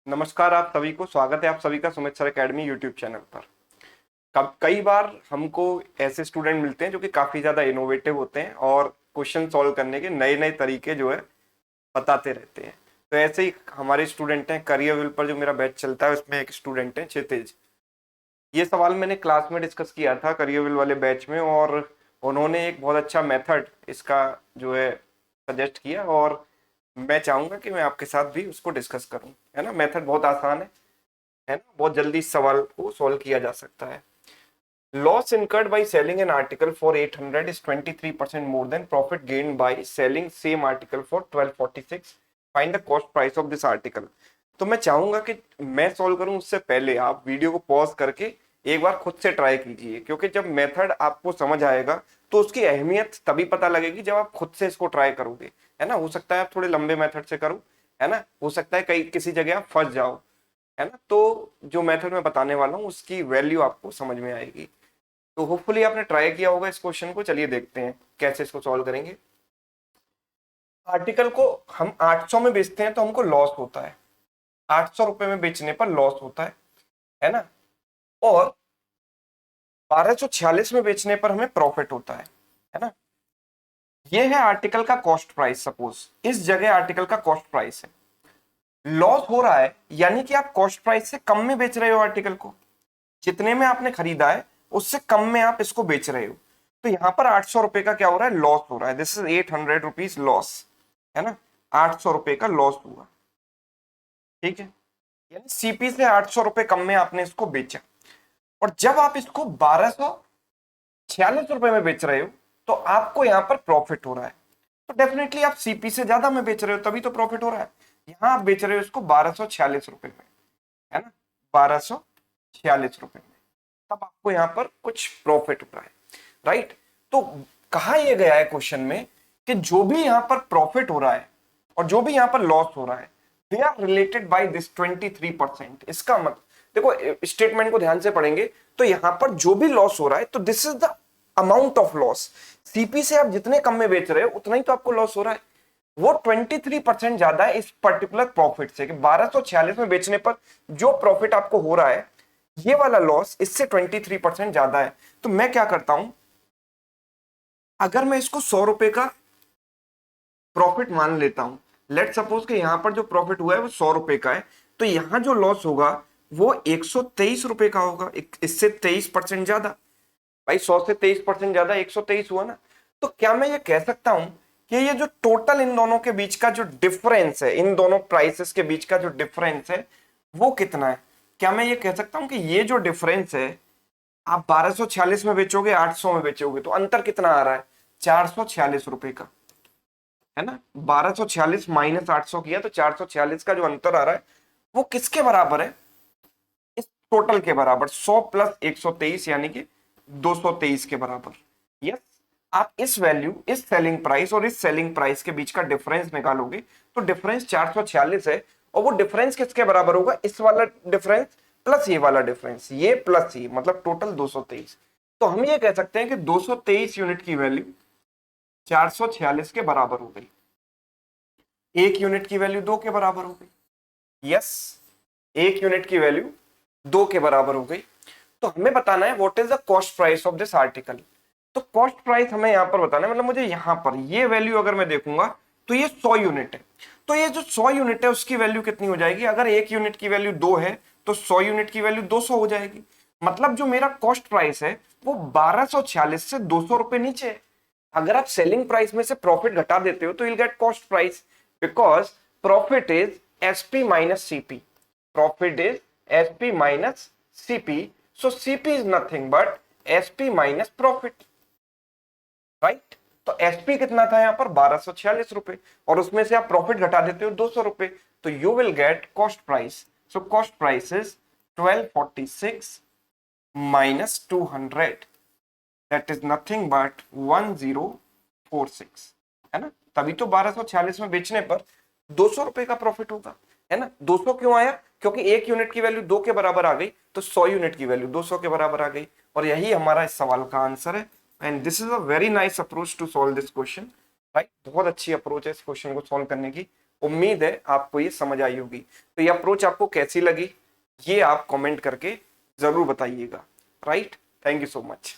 नमस्कार आप सभी को, स्वागत है आप सभी का Sumit sir academy YouTube channel पर। कई बार हमको ऐसे स्टूडेंट मिलते हैं जो कि काफ़ी ज़्यादा इनोवेटिव होते हैं और क्वेश्चन सॉल्व करने के नए नए तरीके जो है बताते रहते हैं। तो ऐसे ही हमारे स्टूडेंट हैं करियरविल पर, जो मेरा बैच चलता है उसमें एक स्टूडेंट है क्षितिज। ये सवाल मैंने क्लास में डिस्कस किया था करियरविल वाले बैच में, और उन्होंने एक बहुत अच्छा मेथड इसका जो है सजेस्ट किया, और मैं चाहूंगा कि मैं आपके साथ भी उसको डिस्कस करूं। है ना, मेथड बहुत आसान है ना, बहुत जल्दी इस सवाल को सॉल्व किया जा सकता है। Loss incurred by selling an article for 800 is 23% more than profit gained by selling same article for 1246। Find the cost price of this article. तो मैं चाहूंगा कि मैं सॉल्व करूं उससे पहले आप वीडियो को पॉज करके एक बार खुद से ट्राई कीजिए, क्योंकि जब मेथड आपको समझ आएगा तो उसकी अहमियत तभी पता लगेगी जब आप खुद से इसको ट्राई करोगे। है ना, हो सकता है आप थोड़े लंबे मेथड से करो, है ना, हो सकता है कहीं किसी जगह आप फंस जाओ, है ना। तो जो मेथड मैं बताने वाला हूँ उसकी वैल्यू आपको समझ में आएगी। तो होपफुली आपने ट्राई किया होगा इस क्वेश्चन को। चलिए देखते हैं कैसे इसको सॉल्व करेंगे। आर्टिकल को हम 800 में बेचते हैं तो हमको लॉस होता है, 800 रुपए में बेचने पर लॉस होता है ना। और 1246 में बेचने पर हमें प्रॉफिट होता है ना। ये है आर्टिकल का कॉस्ट प्राइस। सपोज इस जगह आर्टिकल का कॉस्ट प्राइस है, लॉस हो रहा है, यानी कि आप कॉस्ट प्राइस से कम में बेच रहे हो आर्टिकल को। जितने में आपने खरीदा है उससे कम में आप इसको बेच रहे हो। तो यहां पर 800 रुपए का क्या हो रहा है, लॉस हो रहा है। दिस इज 800 रुपीज लॉस, है ना। 800 रुपए का लॉस हुआ, ठीक है। यानी सीपी से 800 रुपए कम में आपने इसको बेचा। और जब आप इसको 1246 रुपए में बेच रहे हो तो आपको यहां पर प्रॉफिट हो रहा है। तो डेफिनेटली आप सीपी से ज्यादा में बेच रहे हो, तभी तो प्रॉफिट हो रहा है। यहां आप बेच रहे हो इसको 1246 रुपए में, है ना, 1246 रुपए में, तब आपको यहां पर कुछ प्रॉफिट हो रहा है, राइट। तो कहा यह गया है क्वेश्चन में कि जो भी यहां पर प्रॉफिट हो रहा है और जो भी यहां पर लॉस हो रहा है, they are related by this 23%। इसका मतलब देखो, स्टेटमेंट को ध्यान से पढ़ेंगे तो यहां पर जो भी लॉस हो रहा है तो this is the amount of loss. CP से आप जितने कम में बेच रहे हो उतना ही तो आपको लॉस हो रहा है। वो 23% ज्यादा है इस पर्टिकुलर प्रॉफिट से, कि 1246 में बेचने पर जो प्रॉफिट आपको हो रहा है, ये वाला लॉस इससे 23% ज्यादा है। तो मैं क्या करता हूं, अगर मैं इसको 100 रुपए का प्रॉफिट मान लेता हूं, लेट सपोज कि यहां पर जो प्रॉफिट हुआ है वो 100 रुपए का है, तो यहां जो लॉस होगा वो 123 रुपए का होगा। इससे 23% ज्यादा। भाई 100 से 23% ज्यादा 123 हुआ ना। तो क्या मैं ये कह सकता हूं कि ये जो टोटल इन दोनों के बीच का जो डिफरेंस है, इन दोनों प्राइसेस के बीच का जो डिफरेंस है वो कितना है? क्या मैं ये कह सकता हूं कि ये जो डिफरेंस है, आप 1246 में बेचोगे 800 में बेचोगे, तो अंतर कितना आ रहा है? 446 रुपए का, है ना। 1246 माइनस 800 किया तो 446 का जो अंतर आ रहा है वो किसके बराबर है? इस टोटल के बराबर, 100 प्लस 123 यानी कि 223 के बराबर। यस, आप इस वैल्यू, इस सेलिंग प्राइस और इस सेलिंग प्राइस के बीच का डिफरेंस निकालोगे तो डिफरेंस 446 है। और वो डिफरेंस किसके बराबर होगा? इस वाला डिफरेंस प्लस ये वाला डिफरेंस, ये प्लस ये, मतलब टोटल 223। तो हम ये कह सकते हैं कि 223 यूनिट की वैल्यू 446 के बराबर हो गई। एक यूनिट की वैल्यू 2 के बराबर हो गई। यस, एक यूनिट की वैल्यू 2 के बराबर हो गई। तो हमें बताना है what is the cost price of this article. तो कॉस्ट प्राइस हमें यहां पर बताना है, मतलब मुझे यहां पर ये वैल्यू अगर मैं देखूंगा तो ये 100 यूनिट है। तो ये जो 100 यूनिट है उसकी वैल्यू कितनी हो जाएगी? अगर एक यूनिट की वैल्यू 2 है तो 100 यूनिट की वैल्यू 200 हो जाएगी। मतलब जो मेरा कॉस्ट प्राइस है वो 1246 से 200 रुपए नीचे है। अगर आप सेलिंग प्राइस में से प्रॉफिट घटा देते हो तो you'll get cost price, because profit is SP minus CP. Profit is SP minus CP, so CP is nothing but SP minus profit, right. तो एसपी कितना था यहां पर? 1246 रुपए, और उसमें से आप प्रॉफिट घटा देते हो 200 रुपए, तो you will get cost price. So cost price is 1246 minus 200, that is nothing but 1046, है ना। तभी तो 1246 में बेचने पर 200 रुपए का प्रॉफिट होगा, है ना। 200 क्यों आया? क्योंकि एक यूनिट की वैल्यू 2 के बराबर आ गई तो 100 यूनिट की वैल्यू 200 के बराबर आ गई। और यही हमारा इस सवाल का आंसर है। And this is a very nice approach to solve this question, right. बहुत अच्छी अप्रोच है इस क्वेश्चन को सॉल्व करने की। उम्मीद है आपको ये समझ आई होगी। तो ये अप्रोच आपको कैसी लगी ये आप कमेंट करके जरूर बताइएगा। Right, thank you so much.